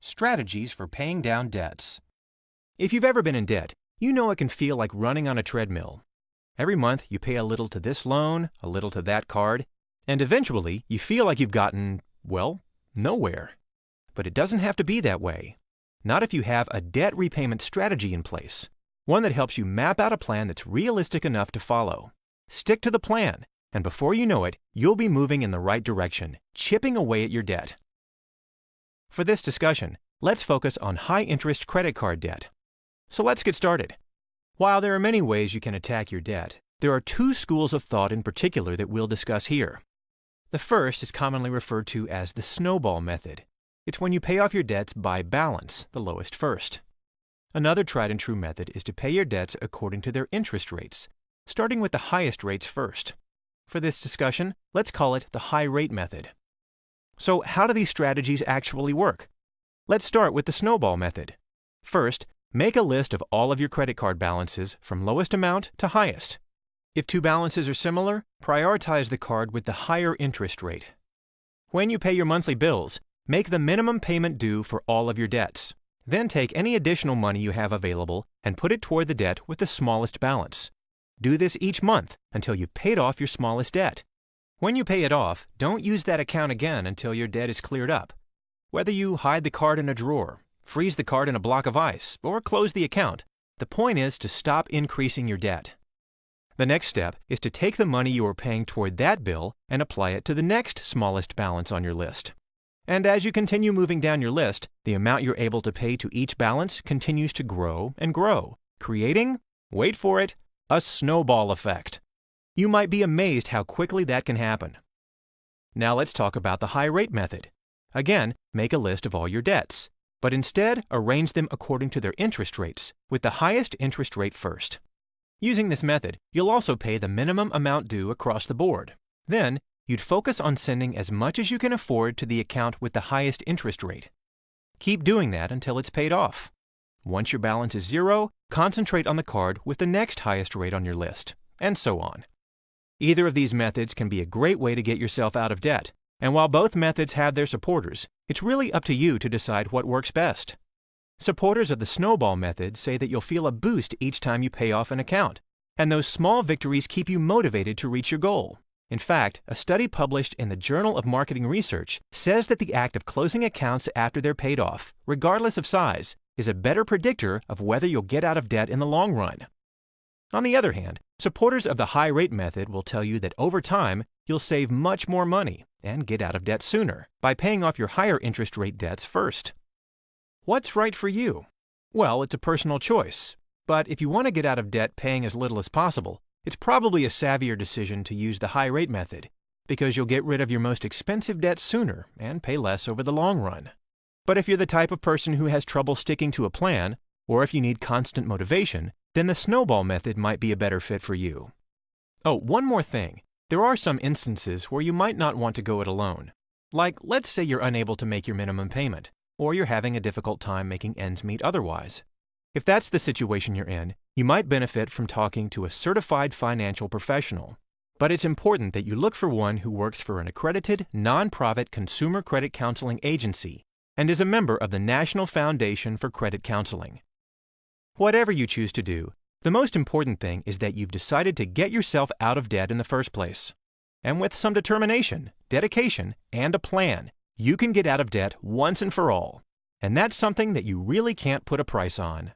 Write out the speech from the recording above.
Strategies for paying down debts. If you've ever been in debt, you know it can feel like running on a treadmill. Every month you pay a little to this loan, a little to that card, and eventually you feel like you've gotten, well, nowhere. But it doesn't have to be that way. Not if you have a debt repayment strategy in place, one that helps you map out a plan that's realistic enough to follow. Stick to the plan, and before you know it, you'll be moving in the right direction, chipping away at your debt. For this discussion, let's focus on high-interest credit card debt. So let's get started. While there are many ways you can attack your debt, there are two schools of thought in particular that we'll discuss here. The first is commonly referred to as the snowball method. It's when you pay off your debts by balance, the lowest first. Another tried and true method is to pay your debts according to their interest rates, starting with the highest rates first. For this discussion, let's call it the high-rate method. So how do these strategies actually work? Let's start with the snowball method. First, make a list of all of your credit card balances from lowest amount to highest. If two balances are similar, prioritize the card with the higher interest rate. When you pay your monthly bills, make the minimum payment due for all of your debts. Then take any additional money you have available and put it toward the debt with the smallest balance. Do this each month until you've paid off your smallest debt. When you pay it off, don't use that account again until your debt is cleared up. Whether you hide the card in a drawer, freeze the card in a block of ice, or close the account, the point is to stop increasing your debt. The next step is to take the money you are paying toward that bill and apply it to the next smallest balance on your list. And as you continue moving down your list, the amount you're able to pay to each balance continues to grow and grow, creating, wait for it, a snowball effect. You might be amazed how quickly that can happen. Now let's talk about the high-rate method. Again, make a list of all your debts, but instead arrange them according to their interest rates, with the highest interest rate first. Using this method, you'll also pay the minimum amount due across the board. Then, you'd focus on sending as much as you can afford to the account with the highest interest rate. Keep doing that until it's paid off. Once your balance is zero, concentrate on the card with the next highest rate on your list, and so on. Either of these methods can be a great way to get yourself out of debt, and while both methods have their supporters, it's really up to you to decide what works best. Supporters of the snowball method say that you'll feel a boost each time you pay off an account, and those small victories keep you motivated to reach your goal. In fact, a study published in the Journal of Marketing Research says that the act of closing accounts after they're paid off, regardless of size, is a better predictor of whether you'll get out of debt in the long run. On the other hand, supporters of the high-rate method will tell you that over time, you'll save much more money and get out of debt sooner by paying off your higher interest rate debts first. What's right for you? Well, it's a personal choice. But if you want to get out of debt paying as little as possible, it's probably a savvier decision to use the high-rate method, because you'll get rid of your most expensive debt sooner and pay less over the long run. But if you're the type of person who has trouble sticking to a plan, or if you need constant motivation, then the snowball method might be a better fit for you. Oh, one more thing. There are some instances where you might not want to go it alone. Like, let's say you're unable to make your minimum payment, or you're having a difficult time making ends meet otherwise. If that's the situation you're in, you might benefit from talking to a certified financial professional. But it's important that you look for one who works for an accredited, nonprofit consumer credit counseling agency and is a member of the National Foundation for Credit Counseling. Whatever you choose to do, the most important thing is that you've decided to get yourself out of debt in the first place. And with some determination, dedication, and a plan, you can get out of debt once and for all. And that's something that you really can't put a price on.